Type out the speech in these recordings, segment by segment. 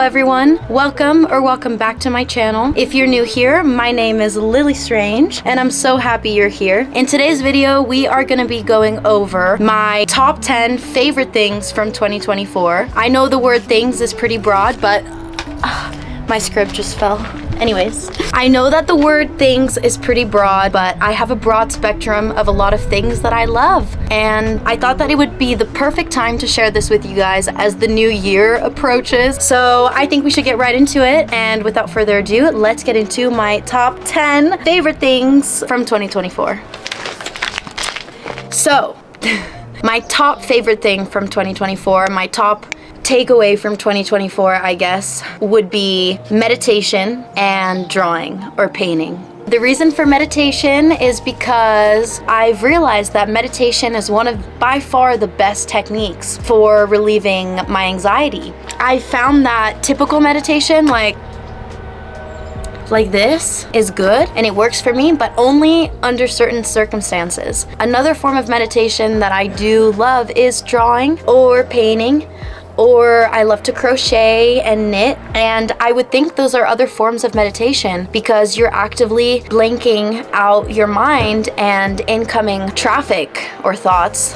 everyone, welcome back to my channel. If you're new here, my name is Lily Strange and I'm so happy you're here. In today's video, we are going to be going over my top 10 favorite things from 2024. I know the word things is pretty broad, but my script just fell. Anyways, I know that the word things is pretty broad, but I have a broad spectrum of a lot of things that I love. And I thought that it would be the perfect time to share this with you guys as the new year approaches. So I think we should get right into it. And without further ado, let's get into my top 10 favorite things from 2024. So, my top favorite thing from 2024, my top takeaway from 2024, I guess, would be meditation and drawing or painting. The reason for meditation is because I've realized that meditation is one of by far the best techniques for relieving my anxiety. I found that typical meditation, like this, is good and it works for me, but only under certain circumstances. Another form of meditation that I do love is drawing or painting, or I love to crochet and knit, and I would think those are other forms of meditation because you're actively blanking out your mind and incoming traffic or thoughts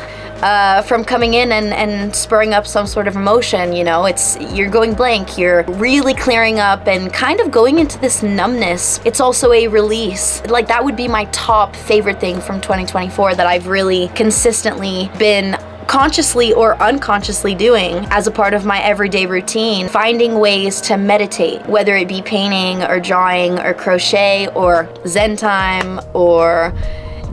from coming in and spurring up some sort of emotion. You know, you're going blank, you're really clearing up and kind of going into this numbness. It's also a release. Like, that would be my top favorite thing from 2024 that I've really consistently been consciously or unconsciously doing as a part of my everyday routine, finding ways to meditate, whether it be painting or drawing or crochet or Zen time or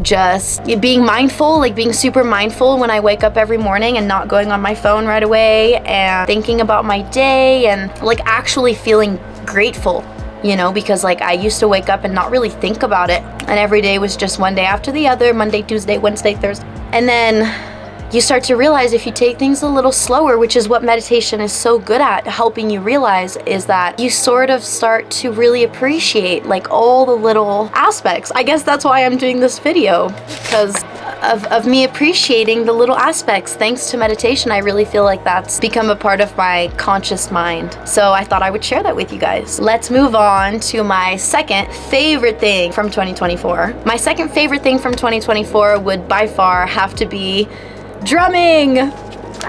just being mindful, like being super mindful when I wake up every morning and not going on my phone right away and thinking about my day and like actually feeling grateful, you know, because like I used to wake up and not really think about it, and every day was just one day after the other, Monday, Tuesday, Wednesday, Thursday. And then you start to realize if you take things a little slower, which is what meditation is so good at helping you realize, is that you sort of start to really appreciate like all the little aspects. I guess that's why I'm doing this video, because of me appreciating the little aspects. Thanks to meditation, I really feel like that's become a part of my conscious mind. So I thought I would share that with you guys. Let's move on to my second favorite thing from 2024. My second favorite thing from 2024 would by far have to be drumming.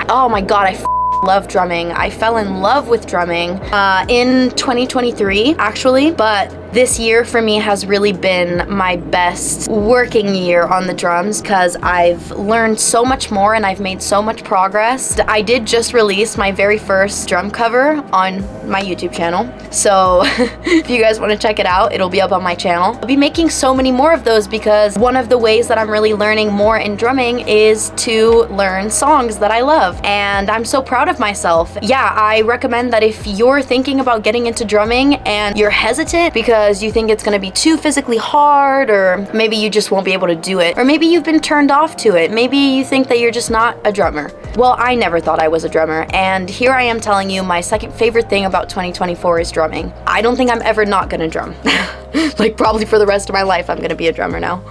Oh my god, I love drumming. I fell in love with drumming in 2023 actually, but this year for me has really been my best working year on the drums because I've learned so much more and I've made so much progress. I did just release my very first drum cover on my YouTube channel, so if you guys want to check it out, it'll be up on my channel. I'll be making so many more of those because one of the ways that I'm really learning more in drumming is to learn songs that I love, and I'm so proud of myself. Yeah, I recommend that if you're thinking about getting into drumming and you're hesitant because you think it's gonna be too physically hard, or maybe you just won't be able to do it, or maybe you've been turned off to it, maybe you think that you're just not a drummer. Well, I never thought I was a drummer, and here I am telling you my second favorite thing about 2024 is drumming. I don't think I'm ever not gonna drum. Like, probably for the rest of my life I'm gonna be a drummer now.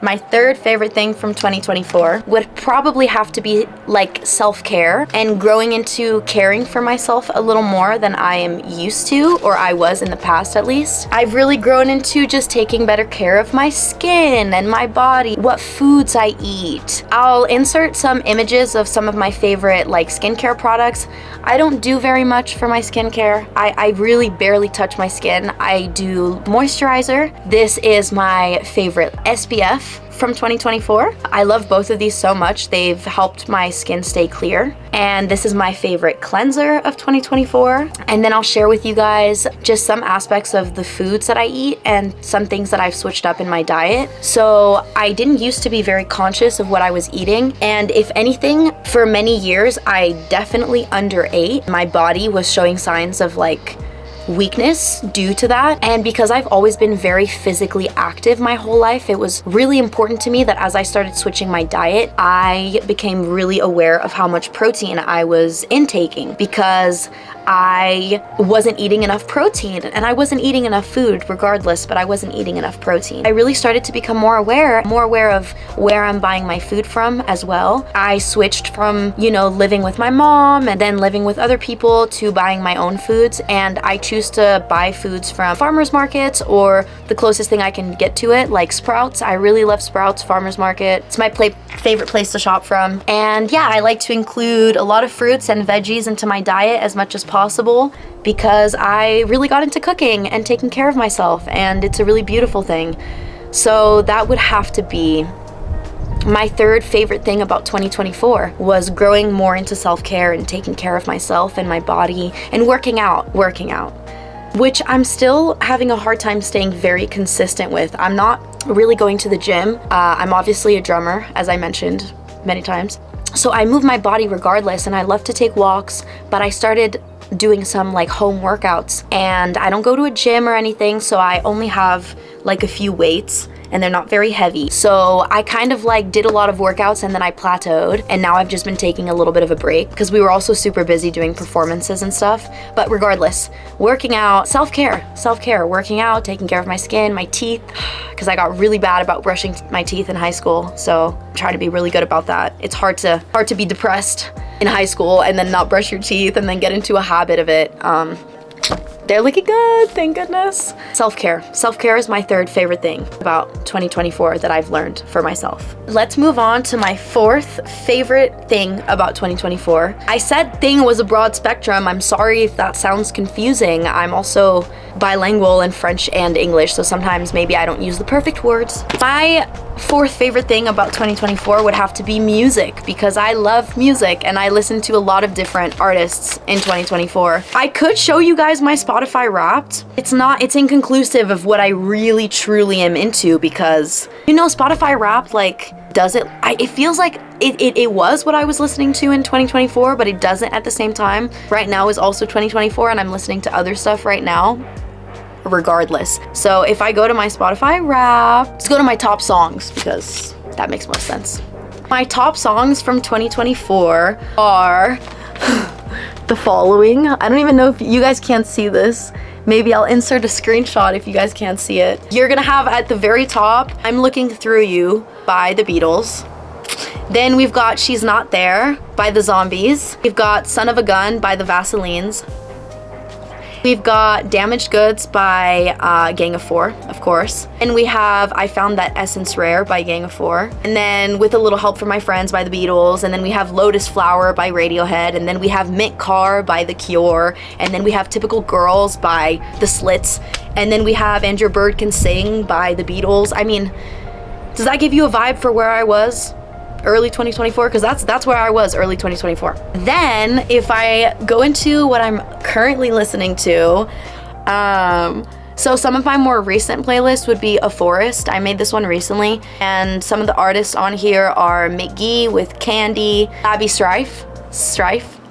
My third favorite thing from 2024 would probably have to be like self-care and growing into caring for myself a little more than I am used to, or I was in the past at least. I've really grown into just taking better care of my skin and my body, what foods I eat. I'll insert some images of some of my favorite like skincare products. I don't do very much for my skincare. I really barely touch my skin. I do moisturizer. This is my favorite SPF from 2024. I love both of these so much. They've helped my skin stay clear. And this is my favorite cleanser of 2024. And then I'll share with you guys just some aspects of the foods that I eat and some things that I've switched up in my diet. So I didn't used to be very conscious of what I was eating. And if anything, for many years, I definitely underate. My body was showing signs of like weakness due to that. And because I've always been very physically active my whole life, it was really important to me that as I started switching my diet, I became really aware of how much protein I was intaking, because I wasn't eating enough protein, and I wasn't eating enough food regardless, but I wasn't eating enough protein. I really started to become more aware of where I'm buying my food from as well. I switched from, you know, living with my mom and then living with other people to buying my own foods, and I choose to buy foods from farmers markets or the closest thing I can get to it, like Sprouts. I really love Sprouts Farmers Market. It's my favorite place to shop from. And yeah, I like to include a lot of fruits and veggies into my diet as much as possible because I really got into cooking and taking care of myself, and it's a really beautiful thing. So that would have to be my third favorite thing about 2024 was growing more into self-care and taking care of myself and my body and working out, which I'm still having a hard time staying very consistent with. I'm not really going to the gym. I'm obviously a drummer, as I mentioned many times. So I move my body regardless, and I love to take walks, but I started doing some like home workouts, and I don't go to a gym or anything, so I only have like a few weights and they're not very heavy. So I kind of like did a lot of workouts and then I plateaued, and now I've just been taking a little bit of a break because we were also super busy doing performances and stuff. But regardless, working out, self-care, working out, taking care of my skin, my teeth, because I got really bad about brushing my teeth in high school. So I'm trying to be really good about that. It's hard to be depressed in high school and then not brush your teeth and then get into a habit of it. They're looking good, thank goodness. Self-care. Self-care is my third favorite thing about 2024 that I've learned for myself. Let's move on to my fourth favorite thing about 2024. I said thing was a broad spectrum. I'm sorry if that sounds confusing. I'm also bilingual in French and English, so sometimes maybe I don't use the perfect words. My fourth favorite thing about 2024 would have to be music, because I love music and I listen to a lot of different artists in 2024. I could show you guys my Spotify Wrapped. It's inconclusive of what I really truly am into, because you know, Spotify Wrapped like it feels like it was what I was listening to in 2024, but it doesn't at the same time. Right now is also 2024 and I'm listening to other stuff right now regardless. So if I go to my Spotify Wrapped, let's go to my top songs because that makes more sense. My top songs from 2024 are the following. I don't even know if you guys can't see this. Maybe I'll insert a screenshot if you guys can't see it. You're gonna have at the very top, I'm Looking Through You by the Beatles. Then we've got She's Not There by the Zombies. We've got Son of a Gun by the Vaselines. We've got Damaged Goods by Gang of Four, of course. And we have I Found That Essence Rare by Gang of Four. And then With a Little Help from My Friends by the Beatles. And then we have Lotus Flower by Radiohead. And then we have Mint Car by The Cure. And then we have Typical Girls by The Slits. And then we have And Your Bird Can Sing by the Beatles. I mean, does that give you a vibe for where I was early 2024? Because that's where I was early 2024. Then if I go into what I'm currently listening to, so some of my more recent playlists would be A Forest. I made this one recently, and some of the artists on here are McGee with Candy, Abby Strife,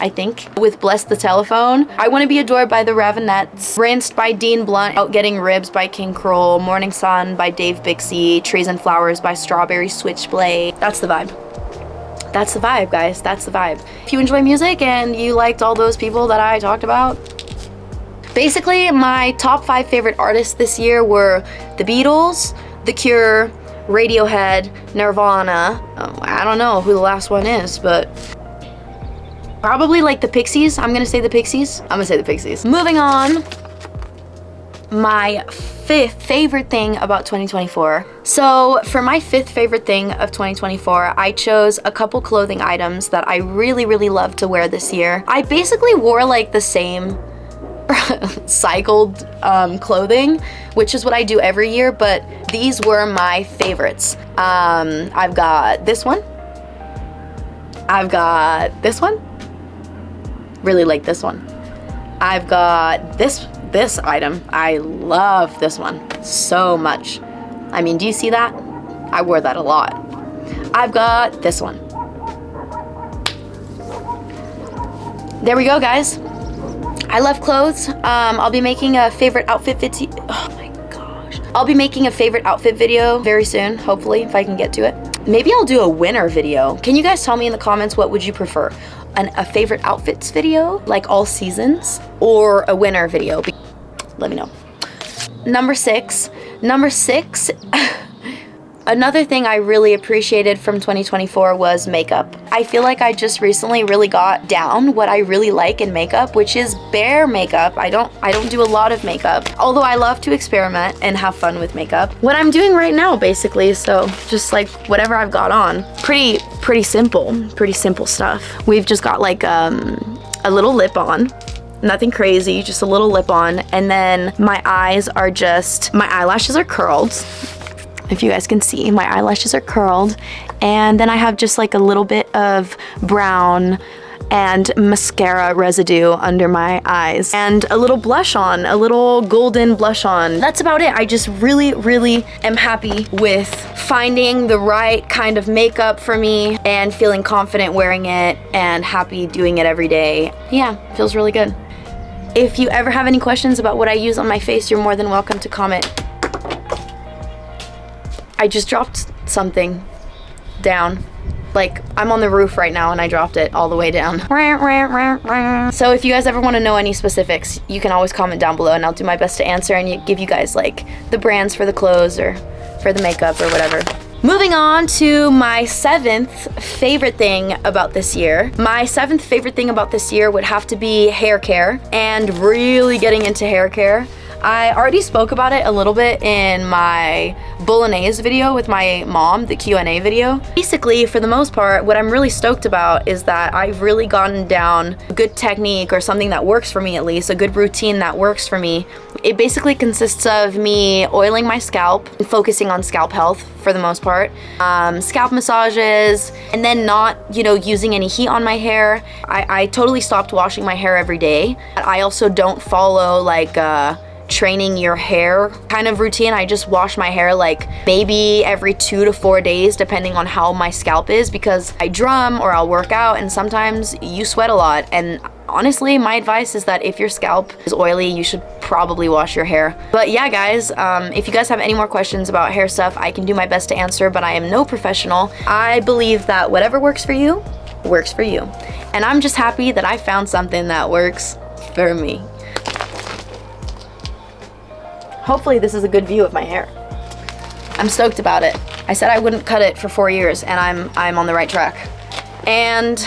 I think, with Bless the Telephone, I Want to Be Adored by the Ravenettes, Rinsed by Dean Blunt, Out Getting Ribs by King Kroll, Morning Sun by Dave Bixby, Trees and Flowers by Strawberry Switchblade. That's the vibe. That's the vibe, guys. That's the vibe. If you enjoy music and you liked all those people that I talked about, basically my top 5 favorite artists this year were The Beatles, The Cure, Radiohead, Nirvana. I don't know who the last one is, but probably like the Pixies. I'm gonna say the Pixies. Moving on. My fifth favorite thing about 2024. So for my fifth favorite thing of 2024, I chose a couple clothing items that I really, really love to wear this year. I basically wore like the same cycled clothing, which is what I do every year, but these were my favorites. I've got this one. I've got this one. Really like this one. I've got this item. I love this one so much. I mean, do you see that? I wore that a lot. I've got this one. There we go, guys. I love clothes. I'll be making a favorite outfit video. Oh my gosh. I'll be making a favorite outfit video very soon, hopefully, if I can get to it. Maybe I'll do a winter video. Can you guys tell me in the comments what would you prefer? a favorite outfits video, like all seasons, or a winner video, let me know. Number six, another thing I really appreciated from 2024 was makeup. I feel like I just recently really got down what I really like in makeup, which is bare makeup. I don't do a lot of makeup, although I love to experiment and have fun with makeup. What I'm doing right now, basically, so just like whatever I've got on. Pretty simple stuff. We've just got like a little lip on. Nothing crazy, just a little lip on. And then my eyelashes are curled. If you guys can see, my eyelashes are curled. And then I have just like a little bit of brown and mascara residue under my eyes. And a little blush on, a little golden blush on. That's about it. I just really am happy with finding the right kind of makeup for me and feeling confident wearing it and happy doing it every day. Yeah, feels really good. If you ever have any questions about what I use on my face, you're more than welcome to comment. I just dropped something down. Like, I'm on the roof right now and I dropped it all the way down. So if you guys ever want to know any specifics, you can always comment down below and I'll do my best to answer and give you guys like the brands for the clothes or for the makeup or whatever. Moving on to my 7th favorite thing about this year. My 7th favorite thing about this year would have to be hair care and really getting into hair care. I already spoke about it a little bit in my bolognese video with my mom, the Q&A video. Basically, for the most part, what I'm really stoked about is that I've really gotten down a good technique or something that works for me at least, a good routine that works for me. It basically consists of me oiling my scalp and focusing on scalp health for the most part. Scalp massages, and then not, using any heat on my hair. I totally stopped washing my hair every day. I also don't follow like training your hair kind of routine. I just wash my hair like maybe every 2 to 4 days depending on how my scalp is, because I drum or I'll work out and sometimes you sweat a lot. And honestly, my advice is that if your scalp is oily, you should probably wash your hair. But yeah, guys, if you guys have any more questions about hair stuff, I can do my best to answer, but I am no professional. I believe that whatever works for you, works for you. And I'm just happy that I found something that works for me. Hopefully this is a good view of my hair. I'm stoked about it. I said I wouldn't cut it for 4 years and I'm on the right track. And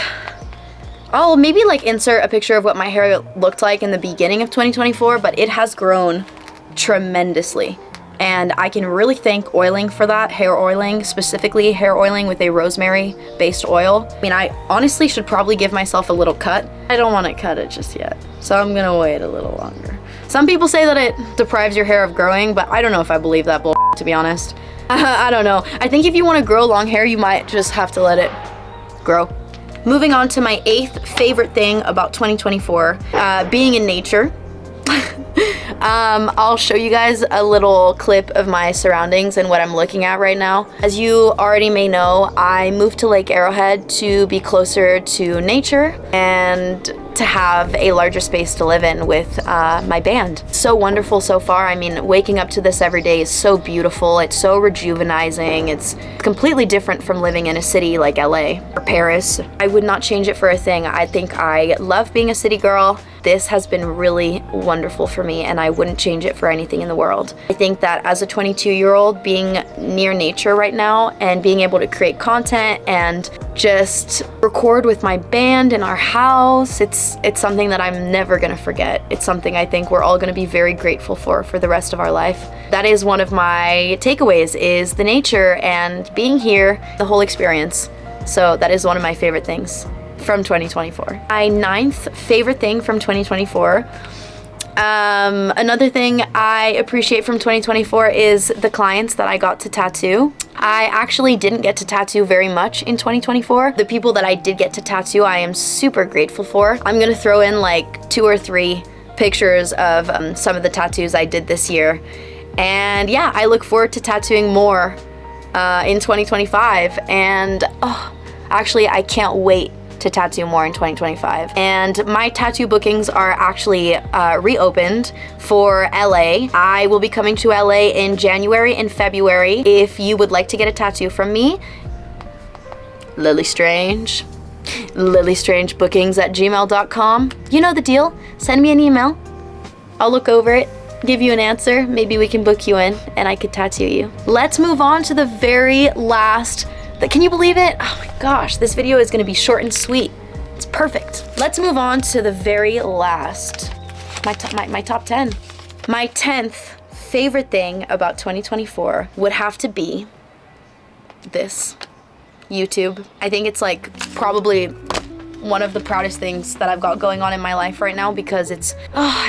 I'll maybe like insert a picture of what my hair looked like in the beginning of 2024, but it has grown tremendously. And I can really thank oiling for that, hair oiling, specifically hair oiling with a rosemary based oil. I mean, I honestly should probably give myself a little cut. I don't want to cut it just yet, so I'm gonna wait a little longer. Some people say that it deprives your hair of growing, but I don't know if I believe that bull, to be honest. I don't know. I think if you want to grow long hair, you might just have to let it grow. Moving on to my 8th favorite thing about 2024, being in nature. I'll show you guys a little clip of my surroundings and what I'm looking at right now. As you already may know, I moved to Lake Arrowhead to be closer to nature and to have a larger space to live in with my band. So wonderful so far. I mean, waking up to this every day is so beautiful. It's so rejuvenizing. It's completely different from living in a city like LA or Paris. I would not change it for a thing. I think I love being a city girl. This has been really wonderful for me and I wouldn't change it for anything in the world. I think that as a 22-year-old, being near nature right now and being able to create content and just record with my band in our house, it's something that I'm never gonna forget. It's something I think we're all gonna be very grateful for the rest of our life. That is one of my takeaways, is the nature and being here, the whole experience. So that is one of my favorite things from 2024. My 9th favorite thing from 2024. Another thing I appreciate from 2024 is the clients that I got to tattoo. I actually didn't get to tattoo very much in 2024. The people that I did get to tattoo, I am super grateful for. I'm gonna throw in like 2 or 3 pictures of some of the tattoos I did this year. And yeah, I look forward to tattooing more in 2025. And actually, I can't wait to tattoo more in 2025. And my tattoo bookings are actually reopened for LA. I will be coming to LA in January and February. If you would like to get a tattoo from me, Lily Strange, lilystrange.bookings@gmail.com. You know the deal. Send me an email. I'll look over it, give you an answer. Maybe we can book you in and I could tattoo you. Let's move on to the very last. Can you believe it? Oh my gosh, this video is gonna be short and sweet. It's perfect. Let's move on to the very last, my top 10. My 10th favorite thing about 2024 would have to be this, YouTube. I think it's like probably one of the proudest things that I've got going on in my life right now because it's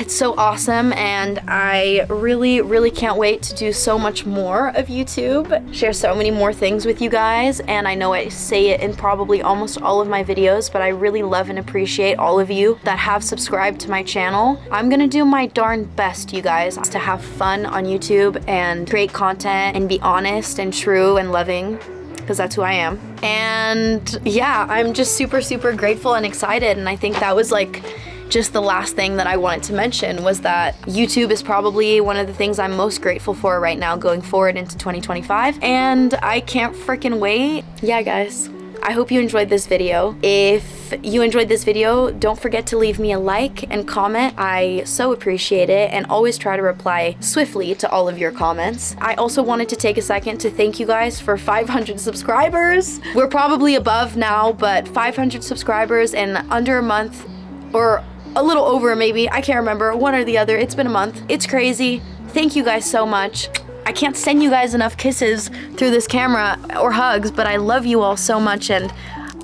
so awesome, and I really can't wait to do so much more of YouTube, share so many more things with you guys. And I know I say it in probably almost all of my videos, but I really love and appreciate all of you that have subscribed to my channel. I'm gonna do my darn best, you guys, to have fun on YouTube and create content and be honest and true and loving, because that's who I am. And yeah, I'm just super grateful and excited. And I think that was like just the last thing that I wanted to mention, was that YouTube is probably one of the things I'm most grateful for right now going forward into 2025. And I can't freaking wait. Yeah, guys, I hope you enjoyed this video. If you enjoyed this video, don't forget to leave me a like and comment. I so appreciate it and always try to reply swiftly to all of your comments. I also wanted to take a second to thank you guys for 500 subscribers. We're probably above now, but 500 subscribers in under a month, or a little over maybe, I can't remember, one or the other. It's been a month. It's crazy. Thank you guys so much. I can't send you guys enough kisses through this camera or hugs, but I love you all so much, and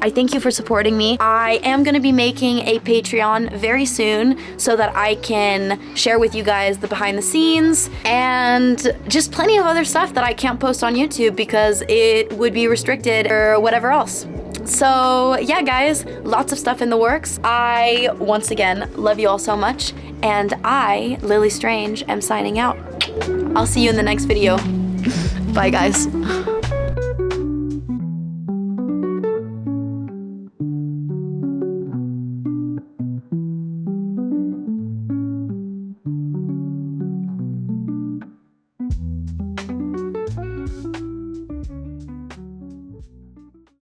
I thank you for supporting me. I am gonna be making a Patreon very soon so that I can share with you guys the behind the scenes and just plenty of other stuff that I can't post on YouTube because it would be restricted or whatever else. So yeah, guys, lots of stuff in the works. I, once again, love you all so much, and I, Lily Strange, am signing out. I'll see you in the next video. Bye, guys.